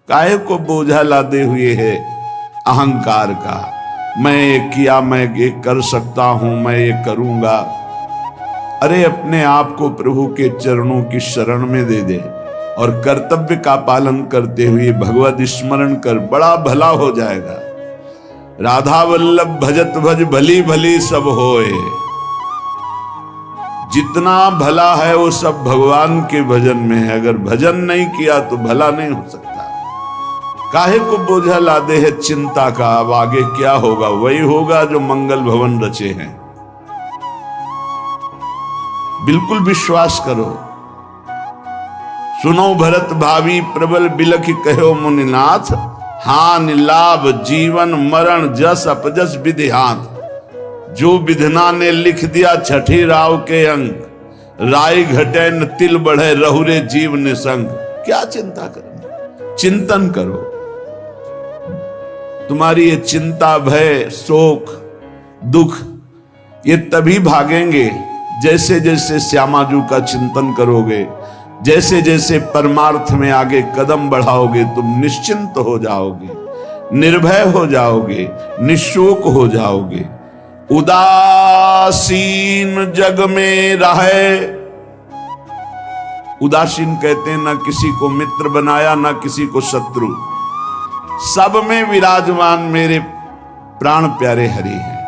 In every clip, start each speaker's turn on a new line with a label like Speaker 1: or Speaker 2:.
Speaker 1: काहे को बोझा लादे हुए है अहंकार का। मैं ये किया, मैं ये कर सकता हूं, मैं ये करूंगा। अरे अपने आप को प्रभु के चरणों की शरण में दे दे और कर्तव्य का पालन करते हुए भगवत स्मरण कर, बड़ा भला हो जाएगा। राधा वल्लभ भजत भज भली भली सब होए। जितना भला है वो सब भगवान के भजन में है। अगर भजन नहीं किया तो भला नहीं हो सकता। काहे को बोझा लादे है चिंता का, अब आगे क्या होगा? वही होगा जो मंगल भवन रचे हैं। बिल्कुल विश्वास करो। सुनो भरत भावी प्रबल बिलख कहो मुनिनाथ, हानि लाभ जीवन मरण जस अपजस विधि हाथ। जो विधना ने लिख दिया छठी राव के अंग, राय घटे न तिल बढ़े रहुरे जीव निसंग। क्या चिंता करनी? चिंतन करो। तुम्हारी ये चिंता भय शोक दुख ये तभी भागेंगे जैसे जैसे श्यामाजू का चिंतन करोगे, जैसे जैसे परमार्थ में आगे कदम बढ़ाओगे तुम निश्चिंत हो जाओगे, निर्भय हो जाओगे, निशोक हो जाओगे। उदासीन जग में रहे। उदासीन कहते हैं ना किसी को मित्र बनाया ना किसी को शत्रु, सब में विराजमान मेरे प्राण प्यारे हरि हैं।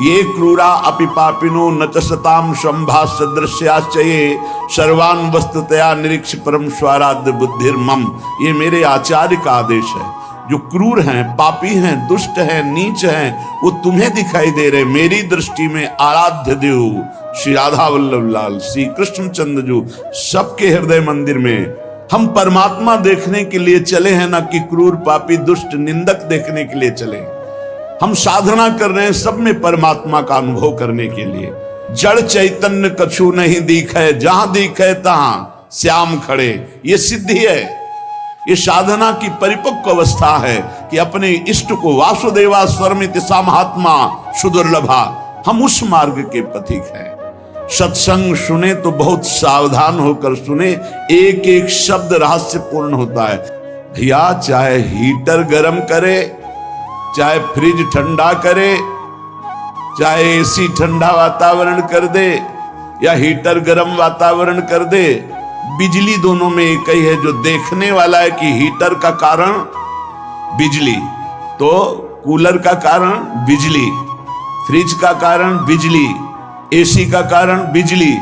Speaker 1: ये क्रूरा अपि पापिनो न च सताम संभास सदृश्याश्चये सर्वान् वस्तुतया निरीक्ष परम स्वाराध्य बुद्धिर्मम। ये मेरे आचार्य का आदेश है। जो क्रूर हैं, पापी हैं, दुष्ट हैं, नीच हैं, वो तुम्हें दिखाई दे रहे। मेरी दृष्टि में आराध्य देव श्री राधा वल्लभ लाल, श्री कृष्णचंद्र जी सबके हृदय मंदिर में हम परमात्मा देखने के लिए चले हैं, ना कि क्रूर पापी दुष्ट निंदक देखने के लिए चले। हम साधना कर रहे हैं सब में परमात्मा का अनुभव करने के लिए। जड़ चैतन्य कछु नहीं दिखे, जहां दिखे तहां श्याम खड़े। ये सिद्धि है, ये साधना की परिपक्व अवस्था है कि अपने इष्ट को वासुदेवा स्वरमिति सा महात्मा सुदुर्लभा। हम उस मार्ग के पथिक हैं। सत्संग सुने तो बहुत सावधान होकर सुने। एक एक शब्द रहस्यपूर्ण होता है। भैया चाहे हीटर गर्म करे, चाहे फ्रिज ठंडा करे, चाहे एसी ठंडा वातावरण कर दे या हीटर गर्म वातावरण कर दे, बिजली दोनों में एक ही है। जो देखने वाला है कि हीटर का कारण बिजली, तो कूलर का कारण बिजली, फ्रिज का कारण बिजली, एसी का कारण बिजली,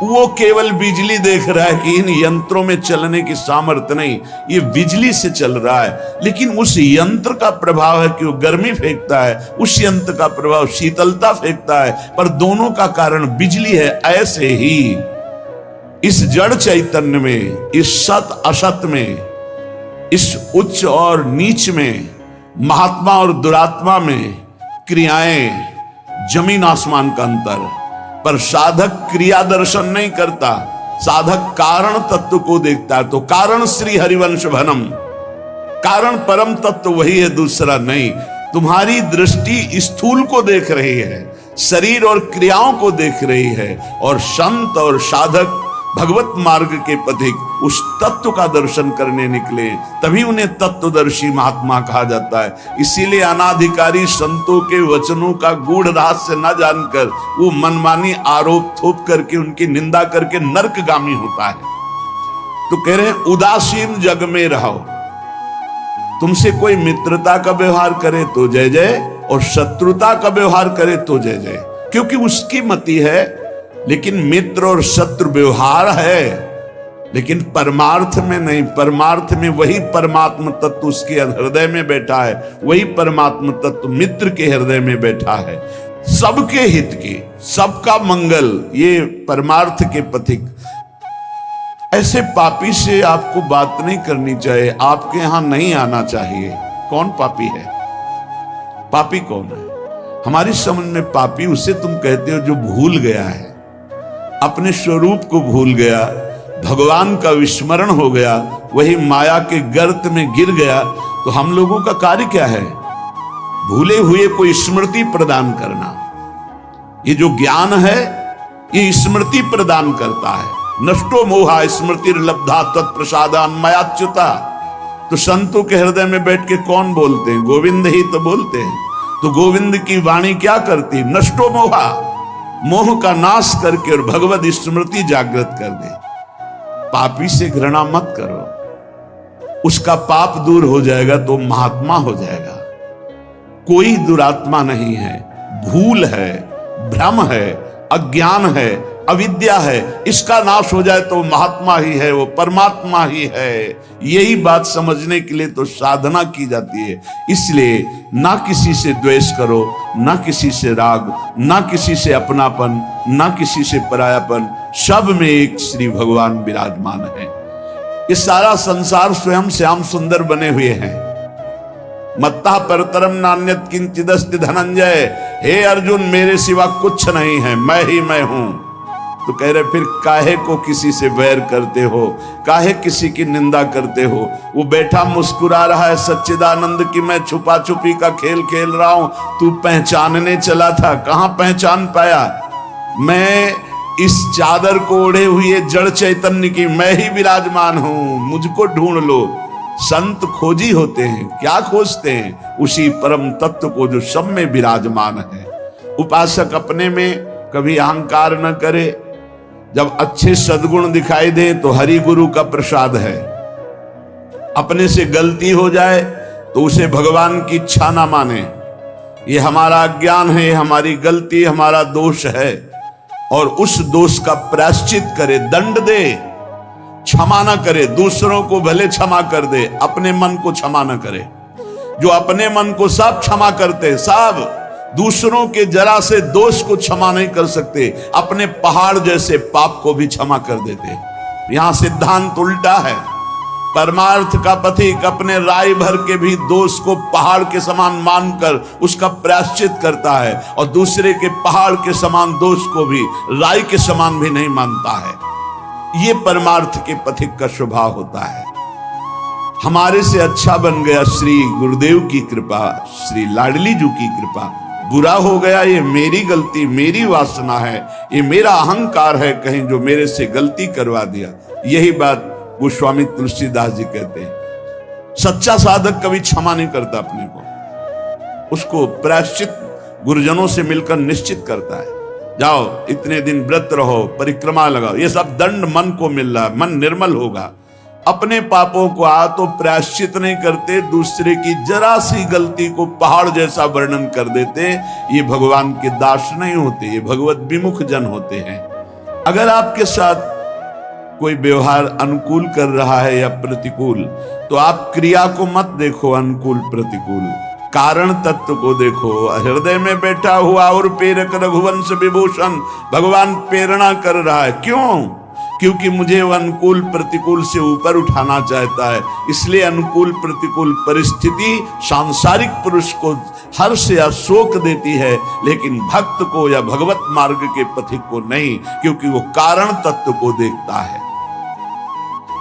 Speaker 1: वो केवल बिजली देख रहा है कि इन यंत्रों में चलने की सामर्थ्य नहीं, ये बिजली से चल रहा है। लेकिन उस यंत्र का प्रभाव है कि वो गर्मी फेंकता है, उस यंत्र का प्रभाव शीतलता फेंकता है, पर दोनों का कारण बिजली है। ऐसे ही इस जड़ चैतन्य में, इस सत असत में, इस उच्च और नीच में, महात्मा और दुरात्मा में क्रियाएं जमीन आसमान का अंतर। पर साधक क्रिया दर्शन नहीं करता, साधक कारण तत्व को देखता है। तो कारण श्री हरिवंश भनम, कारण परम तत्व वही है, दूसरा नहीं। तुम्हारी दृष्टि स्थूल को देख रही है, शरीर और क्रियाओं को देख रही है, और संत और साधक भगवत मार्ग के पथिक उस तत्व का दर्शन करने निकले, तभी उन्हें तत्वदर्शी महात्मा कहा जाता है। इसीलिए अनाधिकारी संतों के वचनों का गूढ़ रहस्य न जानकर वो मनमानी आरोप थोप करके उनकी निंदा करके नरकगामी होता है। तो कह रहे हैं उदासीन जग में रहो। तुमसे कोई मित्रता का व्यवहार करे तो जय जय, और शत्रुता का व्यवहार करे तो जय जय, क्योंकि उसकी मति है। लेकिन मित्र और शत्रु व्यवहार है, लेकिन परमार्थ में नहीं। परमार्थ में वही परमात्म तत्व उसके हृदय में बैठा है, वही परमात्म तत्व मित्र के हृदय में बैठा है। सबके हित की, सबका मंगल, ये परमार्थ के पथिक। ऐसे पापी से आपको बात नहीं करनी चाहिए, आपके यहां नहीं आना चाहिए। कौन पापी है? पापी कौन है? हमारी समझ में पापी उसे तुम कहते हो जो भूल गया है, अपने स्वरूप को भूल गया, भगवान का विस्मरण हो गया, वही माया के गर्त में गिर गया। तो हम लोगों का कार्य क्या है? भूले हुए को स्मृति प्रदान करना। ये जो ज्ञान है ये स्मृति प्रदान करता है। नष्टो मोहा स्मृति लब्धा तत्प्रसादान मयाच्युता। तो संतों के हृदय में बैठ के कौन बोलते हैं? गोविंद ही तो बोलते हैं। तो गोविंद की वाणी क्या करती? नष्टो मोहा, मोह का नाश करके और भगवत स्मृति जागृत कर दे। पापी से घृणा मत करो, उसका पाप दूर हो जाएगा तो महात्मा हो जाएगा। कोई दुरात्मा नहीं है, भूल है, भ्रम है, अज्ञान है, अविद्या है, इसका नाश हो जाए तो महात्मा ही है, वो परमात्मा ही है। यही बात समझने के लिए तो साधना की जाती है। इसलिए ना किसी से द्वेष करो, ना किसी से राग, ना किसी से अपनापन, ना किसी से परायापन, सब में एक श्री भगवान विराजमान है। ये सारा संसार स्वयं श्याम सुंदर बने हुए हैं। मत्ता परतरम नान्यत किंचिदस्ति धनंजय, हे अर्जुन मेरे सिवा कुछ नहीं है, मैं ही मैं हूं। तो कह रहे फिर काहे को किसी से वैर करते हो, काहे किसी की निंदा करते हो? वो बैठा मुस्कुरा रहा है सच्चिदानंद की मैं छुपा छुपी का खेल खेल रहा हूं, तू पहचानने चला था, कहां पहचान पाया? मैं इस चादर को ओढ़े हुए जड़ चैतन्य की मैं ही विराजमान हूं, मुझको ढूंढ लो। संत खोजी होते हैं, क्या खोजते हैं? उसी परम तत्व को जो सब में विराजमान है। उपासक अपने में कभी अहंकार न करे, जब अच्छे सद्गुण दिखाई दे तो हरि गुरु का प्रसाद है। अपने से गलती हो जाए तो उसे भगवान की इच्छा ना माने, ये हमारा अज्ञान है, हमारी गलती, हमारा दोष है, और उस दोष का प्रायश्चित करे, दंड दे, क्षमा ना करे। दूसरों को भले क्षमा कर दे, अपने मन को क्षमा ना करे। जो अपने मन को सब क्षमा करते, सब दूसरों के जरा से दोष को क्षमा नहीं कर सकते, अपने पहाड़ जैसे पाप को भी क्षमा कर देते। यहां सिद्धांत उल्टा है। परमार्थ का पथिक अपने राय भर के भी दोष को पहाड़ के समान मानकर उसका प्रायश्चित करता है, और दूसरे के पहाड़ के समान दोष को भी राय के समान भी नहीं मानता है। ये परमार्थ के पथिक का स्वभाव होता है। हमारे से अच्छा बन गया श्री गुरुदेव की कृपा, श्री लाडली जी की कृपा। बुरा हो गया ये मेरी गलती, मेरी वासना है, ये मेरा अहंकार है कहीं जो मेरे से गलती करवा दिया। यही बात गोस्वामी तुलसीदास जी कहते हैं। सच्चा साधक कभी क्षमा नहीं करता अपने को, उसको प्रायश्चित गुरुजनों से मिलकर निश्चित करता है। जाओ इतने दिन व्रत रहो, परिक्रमा लगाओ, ये सब दंड मन को मिल रहा है, मन निर्मल होगा। अपने पापों को तो प्रायश्चित नहीं करते, दूसरे की जरा सी गलती को पहाड़ जैसा वर्णन कर देते। ये भगवान के दास नहीं होते, ये भगवत विमुख जन होते हैं। अगर आपके साथ कोई व्यवहार अनुकूल कर रहा है या प्रतिकूल, तो आप क्रिया को मत देखो, अनुकूल प्रतिकूल, कारण तत्व को देखो। हृदय में बैठा हुआ और प्रेरक रघुवंश विभूषण भगवान प्रेरणा कर रहा है। क्यों? क्योंकि मुझे वह अनुकूल प्रतिकूल से ऊपर उठाना चाहता है। इसलिए अनुकूल प्रतिकूल परिस्थिति सांसारिक पुरुष को हर्ष या शोक देती है, लेकिन भक्त को या भगवत मार्ग के पथिक को नहीं, क्योंकि वो कारण तत्व को देखता है।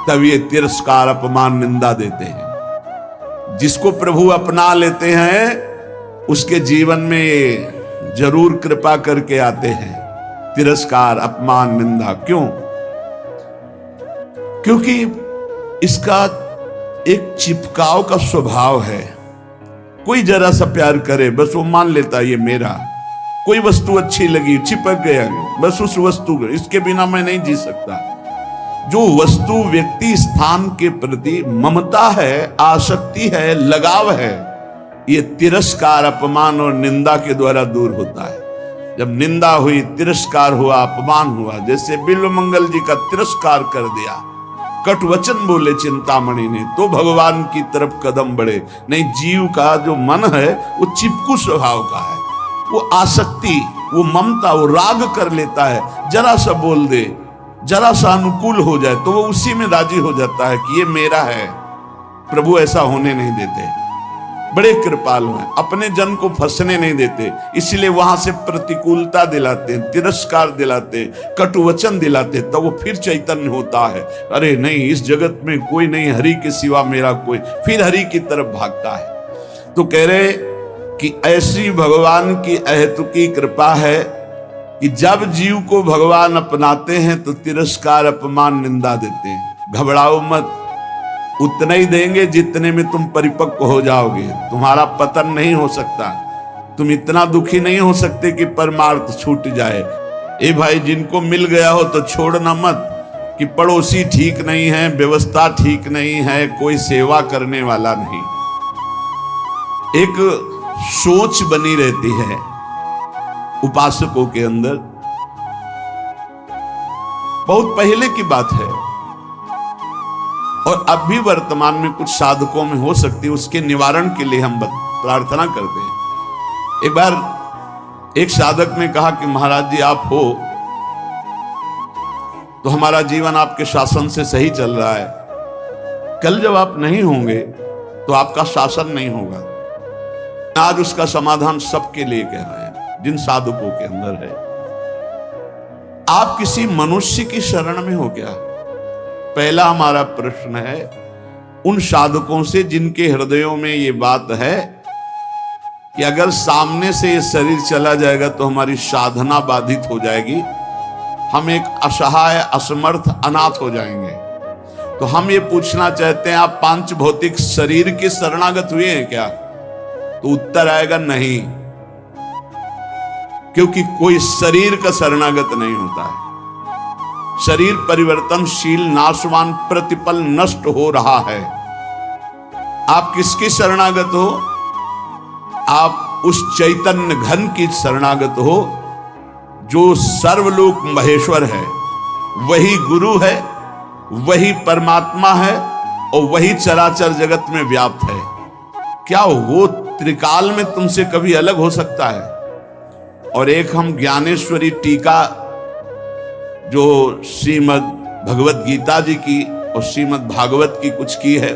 Speaker 1: तब ये तिरस्कार, अपमान, निंदा देते हैं। जिसको प्रभु अपना लेते हैं उसके जीवन में जरूर कृपा करके आते हैं। तिरस्कार, अपमान, निंदा क्यों? क्योंकि इसका एक चिपकाव का स्वभाव है। कोई जरा सा प्यार करे बस वो मान लेता है ये मेरा। कोई वस्तु अच्छी लगी, चिपक गया, बस उस वस्तु को, इसके बिना मैं नहीं जी सकता। जो वस्तु, व्यक्ति, स्थान के प्रति ममता है, आसक्ति है, लगाव है, ये तिरस्कार, अपमान और निंदा के द्वारा दूर होता है। जब निंदा हुई, तिरस्कार हुआ, अपमान हुआ, जैसे बिल्व मंगल जी का तिरस्कार कर दिया, कटु वचन बोले चिंतामणि ने, तो भगवान की तरफ कदम बढ़े। नहीं, जीव का जो मन है वो चिपकू स्वभाव का है, वो आसक्ति, वो ममता, वो राग कर लेता है। जरा सा बोल दे, जरा सा अनुकूल हो जाए तो वो उसी में राजी हो जाता है कि ये मेरा है। प्रभु ऐसा होने नहीं देते, बड़े कृपालु हैं, अपने जन को फंसने नहीं देते। इसलिए वहां से प्रतिकूलता दिलाते, तिरस्कार दिलाते, कटु वचन दिलाते, तो वो फिर चैतन्य होता है। अरे नहीं, इस जगत में कोई नहीं, हरि के सिवा मेरा कोई, फिर हरि की तरफ भागता है। तो कह रहे कि ऐसी भगवान की अहेतुकी कृपा है कि जब जीव को भगवान अपनाते हैं तो तिरस्कार, अपमान, निंदा देते हैं। घबराओ मत, उतना ही देंगे जितने में तुम परिपक्व हो जाओगे। तुम्हारा पतन नहीं हो सकता। तुम इतना दुखी नहीं हो सकते कि परमार्थ छूट जाए। ए भाई, जिनको मिल गया हो तो छोड़ना मत कि पड़ोसी ठीक नहीं है, व्यवस्था ठीक नहीं है, कोई सेवा करने वाला नहीं। एक सोच बनी रहती है उपासकों के अंदर। बहुत पहले की बात है और अब भी वर्तमान में कुछ साधकों में हो सकती है। उसके निवारण के लिए हम प्रार्थना करते हैं। एक बार एक साधक ने कहा कि महाराज जी, आप हो तो हमारा जीवन आपके शासन से सही चल रहा है। कल जब आप नहीं होंगे तो आपका शासन नहीं होगा। आज उसका समाधान सबके लिए कह रहे हैं, जिन साधकों के अंदर है। आप किसी मनुष्य की शरण में हो क्या? पहला हमारा प्रश्न है उन साधकों से जिनके हृदयों में ये बात है कि अगर सामने से ये शरीर चला जाएगा तो हमारी साधना बाधित हो जाएगी, हम एक असहाय, असमर्थ, अनाथ हो जाएंगे। तो हम ये पूछना चाहते हैं, आप पांच भौतिक शरीर के शरणागत हुए हैं क्या? तो उत्तर आएगा नहीं, क्योंकि कोई शरीर का शरणागत नहीं होता है। शरीर परिवर्तनशील, नाशवान, प्रतिपल नष्ट हो रहा है। आप किसकी शरणागत हो? आप उस चैतन्य घन की शरणागत हो जो सर्वलोक महेश्वर है। वही गुरु है, वही परमात्मा है और वही चराचर जगत में व्याप्त है। क्या वो त्रिकाल में तुमसे कभी अलग हो सकता है? और एक हम ज्ञानेश्वरी टीका जो श्रीमद् भगवत गीता जी की और श्रीमद् भागवत की कुछ की है,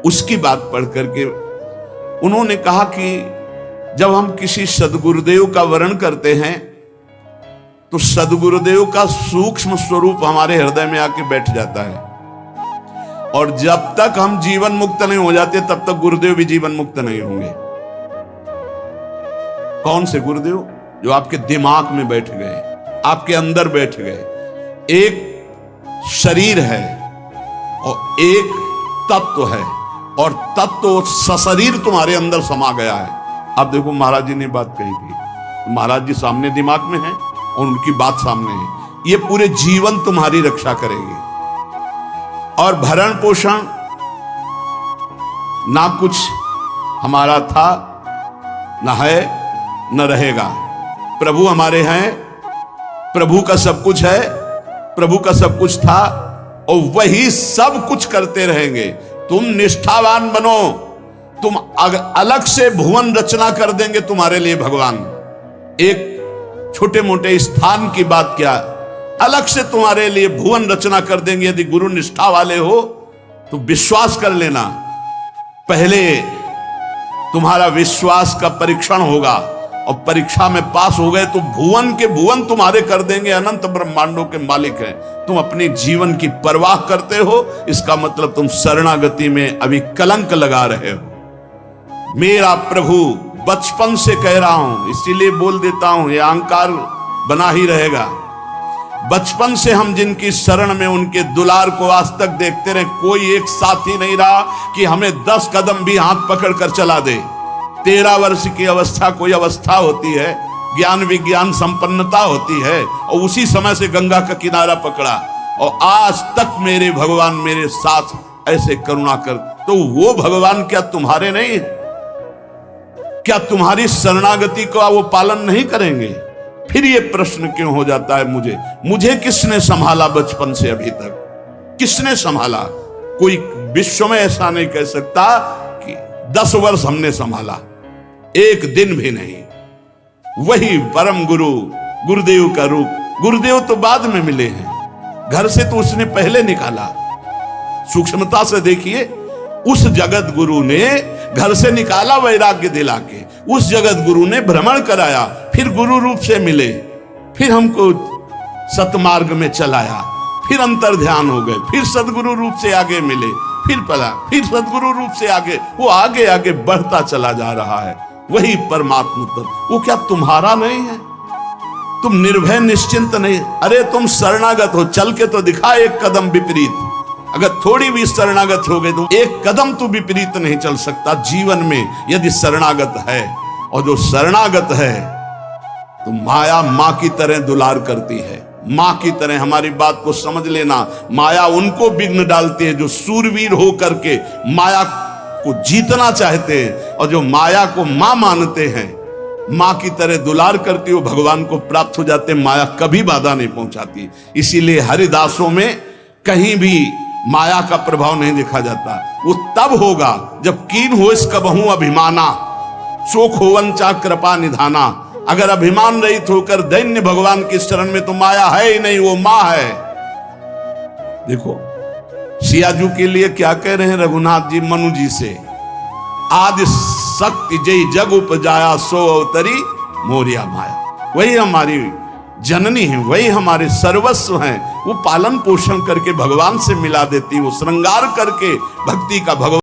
Speaker 1: उसकी बात पढ़ करके उन्होंने कहा कि जब हम किसी सदगुरुदेव का वर्ण करते हैं तो सदगुरुदेव का सूक्ष्म स्वरूप हमारे हृदय में आके बैठ जाता है। और जब तक हम जीवन मुक्त नहीं हो जाते तब तक गुरुदेव भी जीवन मुक्त नहीं होंगे। कौन से गुरुदेव? जो आपके दिमाग में बैठ गए, आपके अंदर बैठ गए। एक शरीर है और एक तत्व है, और तत्व सशरीर तुम्हारे अंदर समा गया है। अब देखो, महाराज जी ने बात कही थी, तो महाराज जी सामने दिमाग में है और उनकी बात सामने है। ये पूरे जीवन तुम्हारी रक्षा करेगी। और भरण पोषण ना कुछ हमारा था, ना है, न रहेगा। प्रभु हमारे हैं, प्रभु का सब कुछ है, प्रभु का सब कुछ था और वही सब कुछ करते रहेंगे। तुम निष्ठावान बनो, तुम अलग से भुवन रचना कर देंगे तुम्हारे लिए भगवान। एक छोटे मोटे स्थान की बात क्या, अलग से तुम्हारे लिए भुवन रचना कर देंगे। यदि गुरु निष्ठा वाले हो तो विश्वास कर लेना, पहले तुम्हारा विश्वास का परीक्षण होगा और परीक्षा में पास हो गए तो भुवन के भुवन तुम्हारे कर देंगे। अनंत ब्रह्मांडों के मालिक हैं। तुम अपने जीवन की परवाह करते हो, इसका मतलब तुम शरणागति में अभी कलंक लगा रहे हो। मेरा प्रभु बचपन से कह रहा हूं, इसीलिए बोल देता हूं, यह अहंकार बना ही रहेगा। बचपन से हम जिनकी शरण में, उनके दुलार को आज तक देखते रहे। कोई एक साथी नहीं रहा कि हमें 10 कदम भी हाथ पकड़ कर चला दे। 13 वर्ष की अवस्था कोई अवस्था होती है, ज्ञान विज्ञान संपन्नता होती है, और उसी समय से गंगा का किनारा पकड़ा और आज तक मेरे भगवान मेरे साथ ऐसे करुणा कर। तो वो भगवान क्या तुम्हारे नहीं है? क्या तुम्हारी शरणागति का वो पालन नहीं करेंगे? फिर ये प्रश्न क्यों हो जाता है मुझे किसने संभाला बचपन से अभी तक? किसने संभाला? कोई विश्व में ऐसा नहीं कह सकता कि 10 वर्ष हमने संभाला, एक दिन भी नहीं। वही परम गुरु, गुरुदेव का रूप। गुरुदेव तो बाद में मिले हैं, घर से तो उसने पहले निकाला। सूक्ष्मता से देखिए, उस जगत गुरु ने घर से निकाला वैराग्य दिला के, उस जगत गुरु ने भ्रमण कराया, फिर गुरु रूप से मिले, फिर हमको सतमार्ग में चलाया, फिर अंतर ध्यान हो गए, फिर सदगुरु रूप से आगे मिले, फिर पला, फिर सदगुरु रूप से आगे, वो आगे आगे बढ़ता चला जा रहा है। वही परमात्मा तत्व। वो क्या तुम्हारा नहीं है? तुम निर्भय निश्चिंत नहीं? अरे तुम शरणागत हो, चल के तो दिखा एक कदम विपरीत। अगर थोड़ी भी शरणागत हो गए तो एक कदम तो विपरीत नहीं चल सकता जीवन में, यदि शरणागत है। और जो शरणागत है तो माया मां की तरह दुलार करती है, मां की तरह। हमारी बात को समझ लेना, माया उनको विघ्न डालती है जो सूरवीर हो करके माया को जीतना चाहते हैं, और जो माया को मां मानते हैं, मां की तरह दुलार करती हो, भगवान को प्राप्त हो जाते। माया कभी बाधा नहीं पहुंचाती। इसीलिए हरिदासों में कहीं भी माया का प्रभाव नहीं देखा जाता। वो तब होगा जब कीन हो इस कबहू अभिमाना, शोक होवंचा कृपा निधाना। अगर अभिमान रहित होकर दैन्य भगवान की शरण में, तो माया है ही नहीं, वो मां है। देखो सियाजू के लिए क्या कह रहे हैं रघुनाथ जी मनु जी से, आदि शक्ति जय जग उपजाया सो अवतरी मोरिया माया। वही हमारी जननी है, वही हमारे सर्वस्व हैं। वो पालन पोषण करके भगवान से मिला देती, वो श्रृंगार करके भक्ति का भगवान